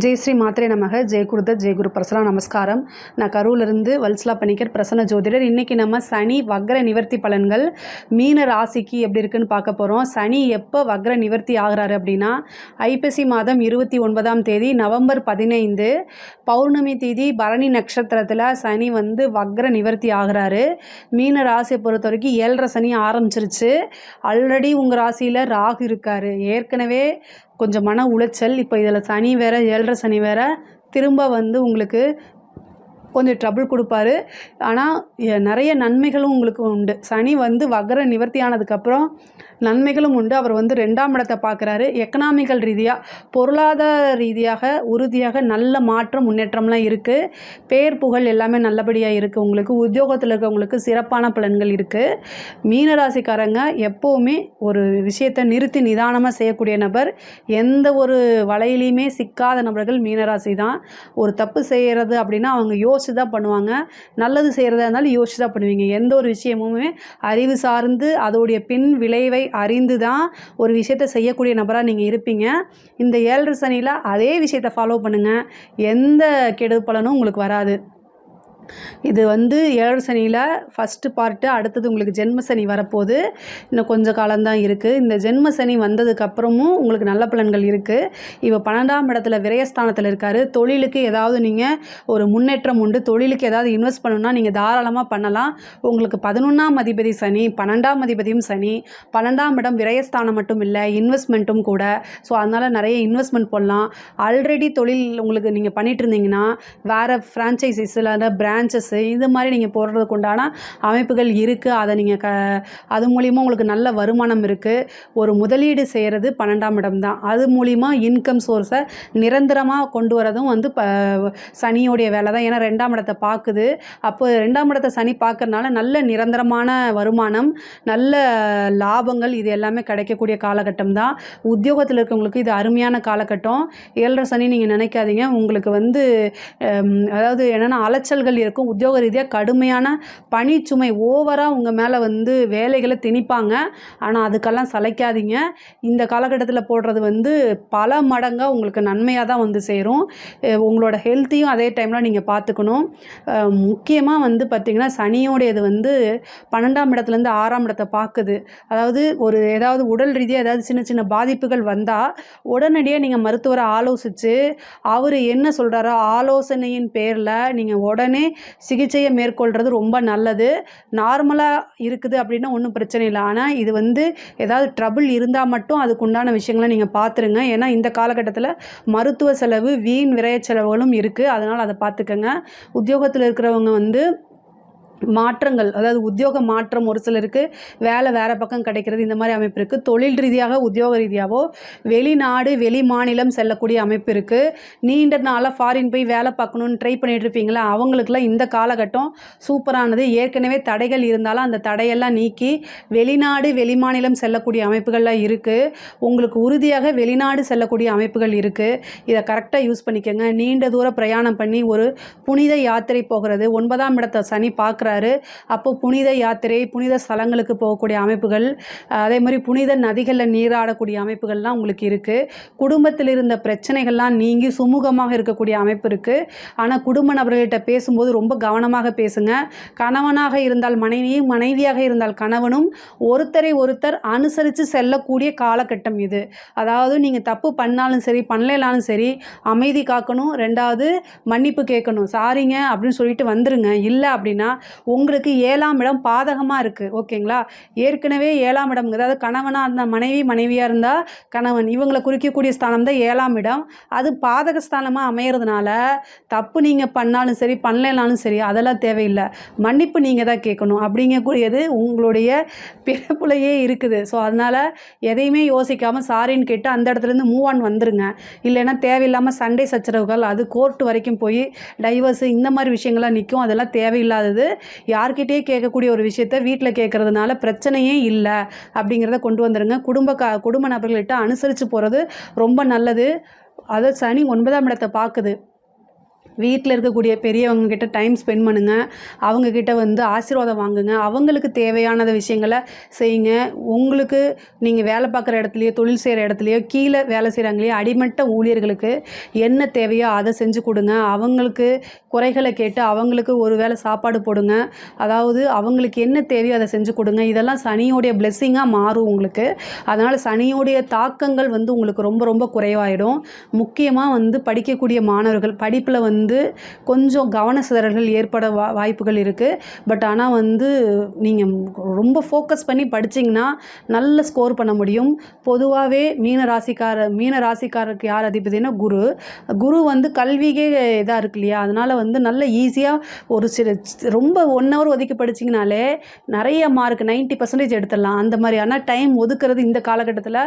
ஜெய் ஸ்ரீ மாத்ரே நமக. ஜெய் குருதத் ஜெய் குரு பிரசனா. நமஸ்காரம். நான் கரூர்லேருந்து வல்சலா பணிக்கர், பிரசன்ன ஜோதிடர். இன்றைக்கி நம்ம சனி வக்ர நிவர்த்தி பலன்கள் மீன ராசிக்கு எப்படி இருக்குன்னு பார்க்க போகிறோம். சனி எப்போ வக்ர நிவர்த்தி ஆகிறாரு அப்படின்னா ஐப்பசி மாதம் 29ஆம் தேதி நவம்பர் 15 பௌர்ணமி தேதி பரணி நட்சத்திரத்தில் சனி வக்ர நிவர்த்தி ஆகிறாரு. மீன ராசியை பொறுத்த வரைக்கும் 7.5 சனி ஆரம்பிச்சிருச்சு. ஆல்ரெடி உங்கள் ராசியில் ராகு இருக்கார். ஏற்கனவே கொஞ்சம் மன உளைச்சல். இப்போ இதில் சனி வேறு, 7.5 சனி வேறு திரும்ப உங்களுக்கு கொஞ்சம் ட்ரபிள் கொடுப்பாரு. ஆனால் நிறைய நன்மைகளும் உங்களுக்கு உண்டு. சனி வக்ர நிவர்த்தி ஆனதுக்கப்புறம் நன்மைகளும் உண்டு. அவர் 2ஆம் இடத்தை பார்க்குறாரு. எக்கனாமிக்கல் ரீதியாக, பொருளாதார ரீதியாக உறுதியாக நல்ல மாற்றம் முன்னேற்றம்லாம் இருக்குது. பேர் புகழ் எல்லாமே நல்லபடியாக இருக்குது. உங்களுக்கு உத்தியோகத்தில் இருக்கவங்களுக்கு சிறப்பான பலன்கள் இருக்குது. மீனராசிக்காரங்க எப்போவுமே ஒரு விஷயத்தை நிறுத்தி நிதானமாக செய்யக்கூடிய நபர். எந்த ஒரு வலையிலையுமே சிக்காத நபர்கள் மீனராசி தான். ஒரு தப்பு செய்கிறது அப்படின்னா அவங்க யோசிச்சு தான் பண்ணுவாங்க. நல்லது செய்கிறதா இருந்தாலும் யோசிச்சு தான் பண்ணுவீங்க. எந்த ஒரு விஷயமுமே அறிவு சார்ந்து அதோடைய பின் விளைவை அறிந்து தான் ஒரு விஷயத்தை செய்யக்கூடிய நபராக நீங்கள் இருப்பீங்க. இந்த 7.5 சனியில் அதே விஷயத்தை ஃபாலோ பண்ணுங்கள். எந்த கெடு பலனும் உங்களுக்கு வராது. இது 7 சனியில் ஃபஸ்ட்டு பார்ட்டு. அடுத்தது உங்களுக்கு ஜென்ம சனி வரப்போகுது. இன்னும் கொஞ்சம் காலம்தான் இருக்குது. இந்த ஜென்ம சனி வந்ததுக்கப்புறமும் உங்களுக்கு நல்ல பலன்கள் இருக்குது. இப்போ 12ஆம் இடத்துல விரயஸ்தானத்தில் இருக்கார். தொழிலுக்கு ஏதாவது நீங்கள் ஒரு முன்னேற்றம் உண்டு. தொழிலுக்கு ஏதாவது இன்வெஸ்ட் பண்ணணும்னா நீங்கள் தாராளமாக பண்ணலாம். உங்களுக்கு 11ஆம் அதிபதி சனி, 12ஆம் அதிபதியும் சனி. 12ஆம் இடம் விரயஸ்தானம் மட்டும் இல்லை, இன்வெஸ்ட்மெண்ட்டும் கூட. ஸோ அதனால் நிறைய இன்வெஸ்ட்மெண்ட் போடலாம். ஆல்ரெடி தொழில் உங்களுக்கு நீங்கள் பண்ணிகிட்டு இருந்தீங்கன்னா வேறு ஃப்ரான்ச்சைசிஸ் இல்லை பிரான்ச்சஸ்ஸு இது மாதிரி நீங்கள் போடுறதுக்கு உண்டான அமைப்புகள் இருக்குது. அதை நீங்கள் அது மூலிமா உங்களுக்கு நல்ல வருமானம் இருக்குது. ஒரு முதலீடு செய்கிறது 12ஆம் இடம் தான். அது மூலிமா இன்கம் சோர்ஸை நிரந்தரமாக கொண்டு வரதும் சனியோடைய வேலை தான். ஏன்னா 2ஆம் இடத்தை பார்க்குது. அப்போ 2ஆம் இடத்தை சனி பார்க்கறதுனால நல்ல நிரந்தரமான வருமானம், நல்ல லாபங்கள் இது எல்லாமே கிடைக்கக்கூடிய காலகட்டம் தான். உத்தியோகத்தில் இருக்கவங்களுக்கு இது அருமையான காலகட்டம். 7.5 சனி நீங்கள் நினைக்காதீங்க. உங்களுக்கு அதாவது என்னென்னா அலைச்சல்கள் இருக்கும். உத்தியோக ரீதியாக கடுமையான பணிச்சுமை ஓவராக உங்கள் மேலே வேலைகளை திணிப்பாங்க. ஆனால் அதுக்கெல்லாம் சளைக்காதீங்க. இந்த காலகட்டத்தில் போடுறது பல மடங்காக உங்களுக்கு நன்மையாக தான் சேரும். உங்களோட ஹெல்த்தையும் அதே டைமில் நீங்கள் பார்த்துக்கணும். முக்கியமாக பார்த்திங்கன்னா சனியோடையது 12ஆம் இடத்துலேருந்து 6ஆம் இடத்தை பார்க்குது. அதாவது ஏதாவது உடல் ரீதியாக ஏதாவது சின்ன சின்ன பாதிப்புகள் வந்தால் உடனடியாக நீங்கள் மருத்துவரை ஆலோசித்து அவர் என்ன சொல்கிறாரோ ஆலோசனையின் பேரில் நீங்கள் உடனே சிகிச்சையை மேற்கொள்கிறது ரொம்ப நல்லது. நார்மலாக இருக்குது அப்படின்னா ஒன்றும் பிரச்சனை இல்லை. ஆனால் இது ஏதாவது ட்ரபிள் இருந்தால் மட்டும் அதுக்குண்டான விஷயங்களை நீங்கள் பார்த்துருங்க. ஏன்னா இந்த காலகட்டத்தில் மருத்துவ செலவு, வீண் விரய செலவுகளும் இருக்குது. அதனால் அதை பார்த்துக்கங்க. உத்தியோகத்தில் இருக்கிறவங்க மாற்றங்கள், அதாவது உத்தியோக மாற்றம் ஒரு சிலருக்கு வேலை வேறு பக்கம் கிடைக்கிறது, இந்த மாதிரி அமைப்பு இருக்குது. தொழில் ரீதியாக உத்தியோக ரீதியாகவோ வெளிநாடு வெளி மாநிலம் செல்லக்கூடிய அமைப்பு இருக்குது. நீண்ட நாளாக ஃபாரின் போய் வேலை பார்க்கணுன்னு ட்ரை பண்ணிகிட்டு இருப்பீங்களா, அவங்களுக்குலாம் இந்த காலகட்டம் சூப்பரானது. ஏற்கனவே தடைகள் இருந்தாலும் அந்த தடையெல்லாம் நீக்கி வெளிநாடு வெளி மாநிலம் செல்லக்கூடிய அமைப்புகள்லாம் இருக்குது. உங்களுக்கு உறுதியாக வெளிநாடு செல்லக்கூடிய அமைப்புகள் இருக்குது. இதை கரெக்டாக யூஸ் பண்ணிக்கோங்க. நீண்ட தூர பிரயாணம் பண்ணி ஒரு புனித யாத்திரை போகிறது. 9ஆம் இடத்தை சனி பார்க்குற. அப்போ புனித யாத்திரை, புனித ஸ்தலங்களுக்கு போகக்கூடிய அமைப்புகள், அதே மாதிரி புனித நதிகளில் நீராடக்கூடிய அமைப்புகள்லாம் உங்களுக்கு இருக்குது. குடும்பத்தில் இருந்த பிரச்சனைகள்லாம் நீங்கி சுமூகமாக இருக்கக்கூடிய அமைப்பு இருக்குது. ஆனால் குடும்ப நபர்கள்கிட்ட பேசும்போது ரொம்ப கவனமாக பேசுங்க. கணவனாக இருந்தால் மனைவியும், மனைவியாக இருந்தால் கணவனும் ஒருத்தரை ஒருத்தர் அனுசரித்து செல்லக்கூடிய காலகட்டம் இது. அதாவது நீங்கள் தப்பு பண்ணாலும் சரி பண்ணலைனாலும் சரி அமைதி காக்கணும். 2வது மன்னிப்பு கேட்கணும். சாரிங்க அப்படின்னு சொல்லிட்டு வந்துருங்க. இல்லை அப்படின்னா உங்களுக்கு 7ஆம் இடம் பாதகமாக இருக்குது. ஓகேங்களா? ஏற்கனவே 7ஆம் இடம், அதாவது கணவனாக இருந்தால் மனைவி, மனைவியாக இருந்தால் கணவன், இவங்களை குறிக்கக்கூடிய ஸ்தானம் தான் 7ஆம் இடம். அது பாதக ஸ்தானமாக அமையிறதுனால தப்பு நீங்கள் பண்ணாலும் சரி பண்ணலைனாலும் சரி அதெல்லாம் தேவையில்லை. மன்னிப்பு நீங்கள் தான் கேட்கணும். அப்படிங்கக்கூடியது உங்களுடைய பிறப்புலையே இருக்குது. ஸோ அதனால் எதையுமே யோசிக்காமல் சாரின்னு கேட்டு அந்த இடத்துலேருந்து மூவ் ஆன் வந்துருங்க. இல்லைன்னா தேவையில்லாமல் சண்டை சச்சரவுகள், அது கோர்ட்டு வரைக்கும் போய் டைவர்ஸு இந்த மாதிரி விஷயங்கள்லாம் நிற்கும். அதெல்லாம் தேவையில்லாதது. யார்கிட்டயே கேட்கக்கூடிய ஒரு விஷயத்த வீட்டில் கேட்குறதுனால பிரச்சனையே இல்லை அப்படிங்கிறத கொண்டு வந்துடுங்க. குடும்ப நபர்கள்கிட்ட அனுசரித்து போகிறது ரொம்ப நல்லது. அதை சனி 9ஆம் இடத்தை பார்க்குது. வீட்டில் இருக்கக்கூடிய பெரியவங்க கிட்ட டைம் ஸ்பெண்ட் பண்ணுங்கள். அவங்கக்கிட்ட வந்து ஆசீர்வாதம் வாங்குங்க. அவங்களுக்கு தேவையானத விஷயங்களை செய்யுங்க. உங்களுக்கு நீங்கள் வேலை பார்க்குற இடத்துலையோ தொழில் செய்கிற இடத்துலையோ கீழே வேலை செய்கிறாங்களே அடிமட்ட ஊழியர்களுக்கு என்ன தேவையோ அதை செஞ்சு கொடுங்க. அவங்களுக்கு குறைகளை கேட்டு அவங்களுக்கு ஒரு வேளை சாப்பாடு போடுங்க. அதாவது அவங்களுக்கு என்ன தேவையோ அதை செஞ்சு கொடுங்க. இதெல்லாம் சனியோடைய பிளெஸ்ஸிங்காக மாறும் உங்களுக்கு. அதனால் சனியோடைய தாக்கங்கள் வந்து உங்களுக்கு ரொம்ப ரொம்ப குறைவாயிடும். முக்கியமாக வந்து படிக்கக்கூடிய மாணவர்கள் படிப்பில் வந்து கொஞ்சம் கவன சிதறல்கள் ஏற்பட வாய்ப்புகள் இருக்குது. பட் ஆனால் வந்து நீங்கள் ரொம்ப ஃபோக்கஸ் பண்ணி படிச்சிங்கன்னா நல்ல ஸ்கோர் பண்ண முடியும். பொதுவாகவே மீன ராசிக்காரருக்கு யார் அதிபதினா குரு வந்து கல்விக்கே இதாக இருக்கு இல்லையா, அதனால் வந்து நல்ல ஈஸியாக ஒரு ரொம்ப 1 ஹவர் ஒதுக்கி படிச்சிங்கனாலே நிறைய மார்க் 90% எடுத்துடலாம். அந்த மாதிரி ஆனால் டைம் ஒதுக்குறது இந்த காலகட்டத்தில்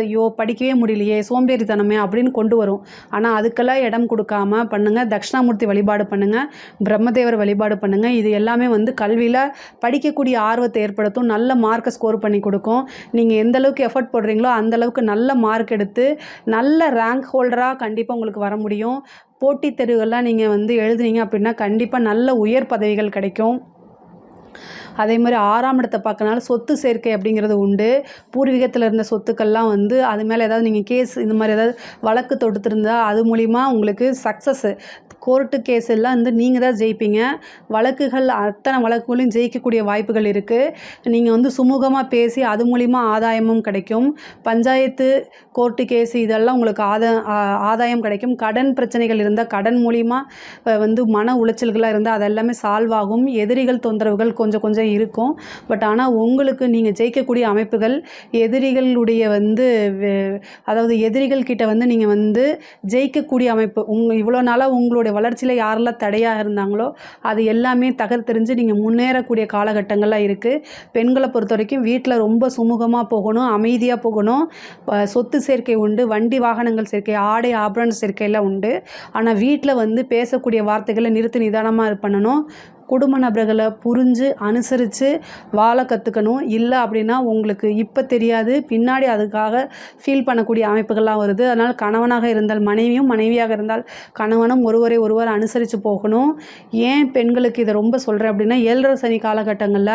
ஐயோ படிக்கவே முடியலையே சோம்பேறித்தனமே அப்படின்னு கொண்டு வரும். ஆனால் அதுக்கெல்லாம் இடம் கொடுக்காம பண்ணுங்கள். தட்சிணாமூர்த்தி வழிபாடு பண்ணுங்கள். பிரம்மதேவர் வழிபாடு பண்ணுங்கள். இது எல்லாமே வந்து கல்வியில் படிக்கக்கூடிய ஆர்வத்தை ஏற்படுத்தும். நல்ல மார்க்கை ஸ்கோர் பண்ணி கொடுக்கும். நீங்கள் எந்த அளவுக்கு எஃபர்ட் போடுறீங்களோ அந்தளவுக்கு நல்ல மார்க் எடுத்து நல்ல ரேங்க் ஹோல்டராக கண்டிப்பாக உங்களுக்கு வர முடியும். போட்டித் தேர்வுகள்லாம் நீங்கள் வந்து எழுதுனீங்க அப்படின்னா கண்டிப்பாக நல்ல உயர் பதவிகள் கிடைக்கும். அதே மாதிரி 6ஆம் இடத்தை பார்க்கறனால சொத்து சேர்க்கை அப்படிங்கிறது உண்டு. பூர்வீகத்தில் இருந்த சொத்துக்கள்லாம் வந்து அது மேலே ஏதாவது நீங்கள் கேஸ் இந்த மாதிரி ஏதாவது வழக்கு தொடுத்திருந்தா அது மூலிமா உங்களுக்கு சக்ஸஸ் கோர்ட்டு கேஸ் எல்லாம் வந்து நீங்கள் தான் ஜெயிப்பீங்க. அத்தனை வழக்குகளையும் ஜெயிக்கக்கூடிய வாய்ப்புகள் இருக்குது. நீங்கள் வந்து சுமூகமாக பேசி அது மூலிமா ஆதாயமும் கிடைக்கும். பஞ்சாயத்து கோர்ட்டு கேஸ் இதெல்லாம் உங்களுக்கு ஆதாயம் கிடைக்கும். கடன் பிரச்சனைகள் இருந்தால் கடன் மூலிமா வந்து மன உளைச்சல்களாக இருந்தால் அதெல்லாமே சால்வ் ஆகும். எதிரிகள் தொந்தரவுகள் கொஞ்சம் கொஞ்சம் இருக்கும். பட் ஆனால் உங்களுக்கு நீங்கள் ஜெயிக்கக்கூடிய அமைப்புகள் எதிரிகளுடைய வந்து அதாவது எதிரிகள் கிட்ட வந்து நீங்கள் வந்து ஜெயிக்கக்கூடிய அமைப்பு இவ்வளோ நாளாக உங்களுடைய வளர்ச்சியில் யாரெல்லாம் தடையாக இருந்தாங்களோ அது எல்லாமே தகர்த்தெறிஞ்சு நீங்கள் முன்னேறக்கூடிய காலகட்டங்கள்லாம் இருக்குது. பெண்களை பொறுத்த வரைக்கும் வீட்டில் ரொம்ப சுமூகமாக போகணும், அமைதியாக போகணும். சொத்து சேர்க்கை உண்டு, வண்டி வாகனங்கள் சேர்க்கை, ஆடை ஆபரண சேர்க்கையெல்லாம் உண்டு. ஆனால் வீட்டில் வந்து பேசக்கூடிய வார்த்தைகளை நிறுத்தி நிதானமாக பண்ணணும். குடும்ப நபர்களை புரிஞ்சு அனுசரித்து வாழ கற்றுக்கணும். இல்லை அப்படின்னா உங்களுக்கு இப்போ தெரியாது, பின்னாடி அதுக்காக ஃபீல் பண்ணக்கூடிய அமைப்புகள்லாம் வருது. அதனால் கணவனாக இருந்தால் மனைவியும், மனைவியாக இருந்தால் கணவனும் ஒருவர் அனுசரித்து போகணும். ஏன் பெண்களுக்கு இதை ரொம்ப சொல்கிறேன் அப்படின்னா 7.5 சனி காலகட்டங்களில்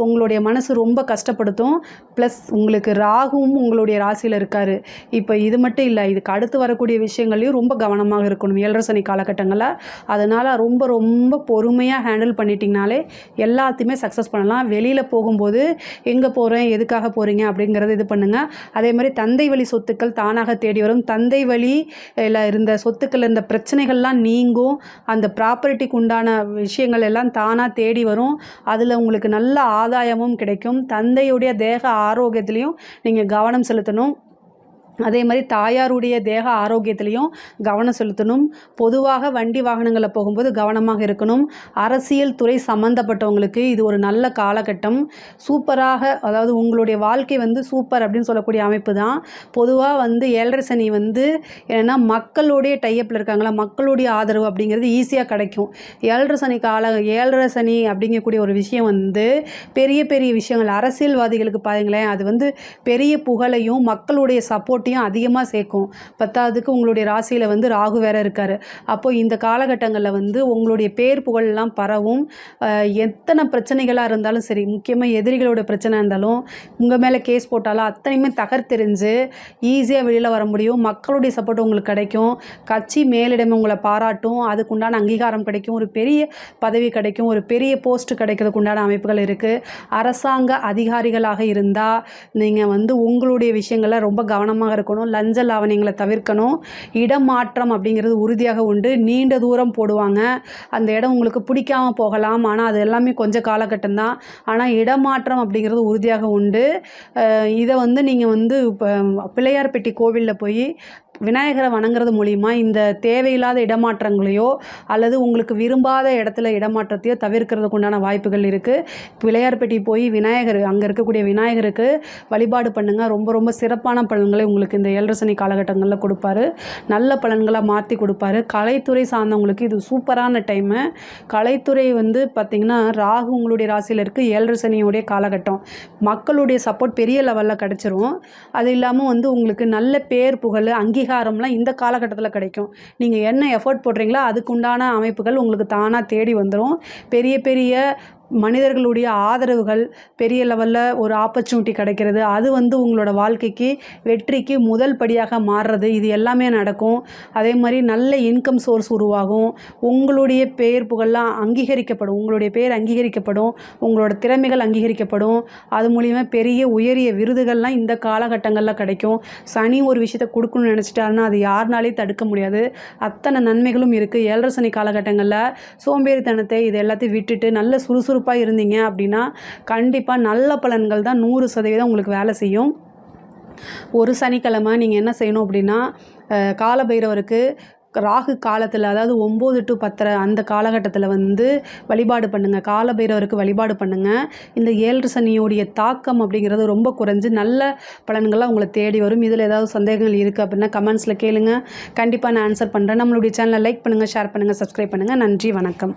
உங்களுடைய மனசு ரொம்ப கஷ்டப்படுத்தும். ப்ளஸ் உங்களுக்கு ராகுவும் உங்களுடைய ராசியில் இருக்கார். இப்போ இது மட்டும் இல்லை, இதுக்கு அடுத்து வரக்கூடிய விஷயங்களையும் ரொம்ப கவனமாக இருக்கணும் 7.5 சனி காலகட்டங்களில். அதனால் ரொம்ப ரொம்ப பொறுமையாக ஹேண்டில் பண்ணிட்டீங்கனாலே எல்லாத்தையுமே சக்ஸஸ் பண்ணலாம். வெளியில் போகும்போது எங்கே போகிறேன், எதுக்காக போகிறீங்க அப்படிங்கிறது இது பண்ணுங்கள். அதே மாதிரி தந்தை வழி சொத்துக்கள் தானாக தேடி வரும். தந்தை வழியில் இருந்த சொத்துக்கள் இருந்த பிரச்சனைகள்லாம் நீங்கும். அந்த ப்ராப்பர்ட்டிக்கு உண்டான விஷயங்கள் எல்லாம் தானாக தேடி வரும். அதில் உங்களுக்கு நல்ல ஆதாயமும் கிடைக்கும். தந்தையுடைய தேக ஆரோக்கியத்திலையும் நீங்கள் கவனம் செலுத்தணும். அதே மாதிரி தாயாருடைய தேக ஆரோக்கியத்திலையும் கவனம் செலுத்தணும். பொதுவாக வண்டி வாகனங்களில் போகும்போது கவனமாக இருக்கணும். அரசியல் துறை சம்மந்தப்பட்டவங்களுக்கு இது ஒரு நல்ல காலகட்டம். சூப்பராக, அதாவது உங்களுடைய வாழ்க்கை வந்து சூப்பர் அப்படின்னு சொல்லக்கூடிய அமைப்பு தான். பொதுவாக வந்து 7.5 சனி வந்து ஏன்னா மக்களுடைய டைப்பில் இருக்காங்களா, மக்களுடைய ஆதரவு அப்படிங்கிறது ஈஸியாக கிடைக்கும். 7.5 சனி அப்படிங்கக்கூடிய ஒரு விஷயம் வந்து பெரிய பெரிய விஷயங்கள் அரசியல்வாதிகளுக்கு பாருங்களேன், அது வந்து பெரிய புகழையும் மக்களுடைய சப்போர்ட் அதிகமாக சேர்க்கும். 10வதுக்கு உங்களுடைய ராசியில் வந்து ராகு வேற இருக்கார். அப்போ இந்த காலகட்டங்களில் வந்து உங்களுடைய பேர் புகழெல்லாம் பரவும். எத்தனை பிரச்சனைகளாக இருந்தாலும் சரி, முக்கியமாக எதிரிகளோட பிரச்சனை இருந்தாலும் உங்கள் மேலே கேஸ் போட்டாலும் அத்தனையுமே தகர்த்தெறிஞ்சு ஈஸியாக வெளியில் வர முடியும். மக்களுடைய சப்போர்ட் உங்களுக்கு கிடைக்கும். கட்சி மேலிடம் உங்களை பாராட்டும். அதுக்குண்டான அங்கீகாரம் கிடைக்கும். ஒரு பெரிய பதவி கிடைக்கும். ஒரு பெரிய போஸ்ட் கிடைக்கிறதுக்கு உண்டான அமைப்புகள் இருக்குது. அரசாங்க அதிகாரிகளாக இருந்தால் நீங்கள் வந்து உங்களுடைய விஷயங்களை ரொம்ப கவனமாக இருக்கணும். லஞ்ச லாவணியங்களை தவிர்க்கணும். இடமாற்றம் அப்படிங்கிறது உறுதியாக உண்டு. நீண்ட தூரம் போடுவாங்க. அந்த இடம் உங்களுக்கு பிடிக்காமல் போகலாம். ஆனால் அது எல்லாமே கொஞ்சம் காலகட்டம் தான். ஆனால் இடமாற்றம் அப்படிங்கிறது உறுதியாக உண்டு. இதை வந்து நீங்கள் வந்து இப்போ பிள்ளையார்பட்டி கோவிலில் போய் விநாயகரை வணங்குறது மூலிமா இந்த தேவையில்லாத இடமாற்றங்களையோ அல்லது உங்களுக்கு விரும்பாத இடத்துல இடமாற்றத்தையோ தவிர்க்கிறதுக்கு உண்டான வாய்ப்புகள் இருக்குது. பிள்ளையார்பட்டி போய் விநாயகர், அங்கே இருக்கக்கூடிய விநாயகருக்கு வழிபாடு பண்ணுங்கள். ரொம்ப ரொம்ப சிறப்பான பலன்களை உங்களுக்கு இந்த 7.5 சனி காலகட்டங்களில் கொடுப்பாரு. நல்ல பலன்களை மாற்றி கொடுப்பாரு. கலைத்துறை சார்ந்தவங்களுக்கு இது சூப்பரான டைமு. கலைத்துறை வந்து பார்த்திங்கன்னா ராகு உங்களுடைய ராசியில் இருக்குது. 7.5 சனியோடைய காலகட்டம். மக்களுடைய சப்போர்ட் பெரிய லெவலில் கிடச்சிரும். அது இல்லாமல் வந்து உங்களுக்கு நல்ல பேர் புகழ் அங்கீகாரம் அங்கீகாரம்லாம் இந்த காலகட்டத்தில் கிடைக்கும். நீங்கள் என்ன எஃபோர்ட் போடுறீங்களோ அதுக்குண்டான அமைப்புகள் உங்களுக்கு தானாக தேடி வந்துடும். பெரிய பெரிய மனிதர்களுடைய ஆதரவுகள், பெரிய லெவலில் ஒரு ஆப்பர்ச்சுனிட்டி கிடைக்கிறது, அது உங்களோட வாழ்க்கைக்கு வெற்றிக்கு முதல் படியாக மாறுறது, இது எல்லாமே நடக்கும். அதே மாதிரி நல்ல இன்கம் சோர்ஸ் உருவாகும். உங்களுடைய பெயர் புகழெலாம் அங்கீகரிக்கப்படும். உங்களுடைய பெயர் அங்கீகரிக்கப்படும். உங்களோட திறமைகள் அங்கீகரிக்கப்படும். அது மூலிமா பெரிய உயரிய விருதுகள்லாம் இந்த காலகட்டங்களில் கிடைக்கும். சனி ஒரு விஷயத்தை கொடுக்கணும்னு நினச்சிட்டாருன்னா அது யாருனாலையும் தடுக்க முடியாது. அத்தனை நன்மைகளும் இருக்குது. 7.5 சனி காலகட்டங்களில் சோம்பேறித்தனத்தை இது எல்லாத்தையும் விட்டுட்டு நல்ல சுறுசுறுப்பாக இருந்தீங்க அப்படின்னா கண்டிப்பாக நல்ல பலன்கள் தான் 100% உங்களுக்கு வேலை செய்யும். ஒரு சனிக்கிழமை நீங்கள் என்ன செய்யணும் அப்படின்னா, காலபைரவருக்கு ராகு காலத்தில், அதாவது 9 to 10 அந்த காலகட்டத்தில் வழிபாடு பண்ணுங்கள். காலபைரவருக்கு வழிபாடு பண்ணுங்கள். இந்த 7 சனியோடைய தாக்கம் அப்படிங்கிறது ரொம்ப குறைஞ்சு நல்ல பலன்கள்லாம் உங்களை தேடி வரும். இதில் ஏதாவது சந்தேகங்கள் இருக்குது அப்படின்னா கமெண்ட்ஸில் கேளுங்க. கண்டிப்பாக நான் ஆன்சர் பண்ணுறேன். நம்மளுடைய சேனலை லைக் பண்ணுங்கள், ஷேர் பண்ணுங்கள், சப்ஸ்கிரைப் பண்ணுங்கள். நன்றி, வணக்கம்.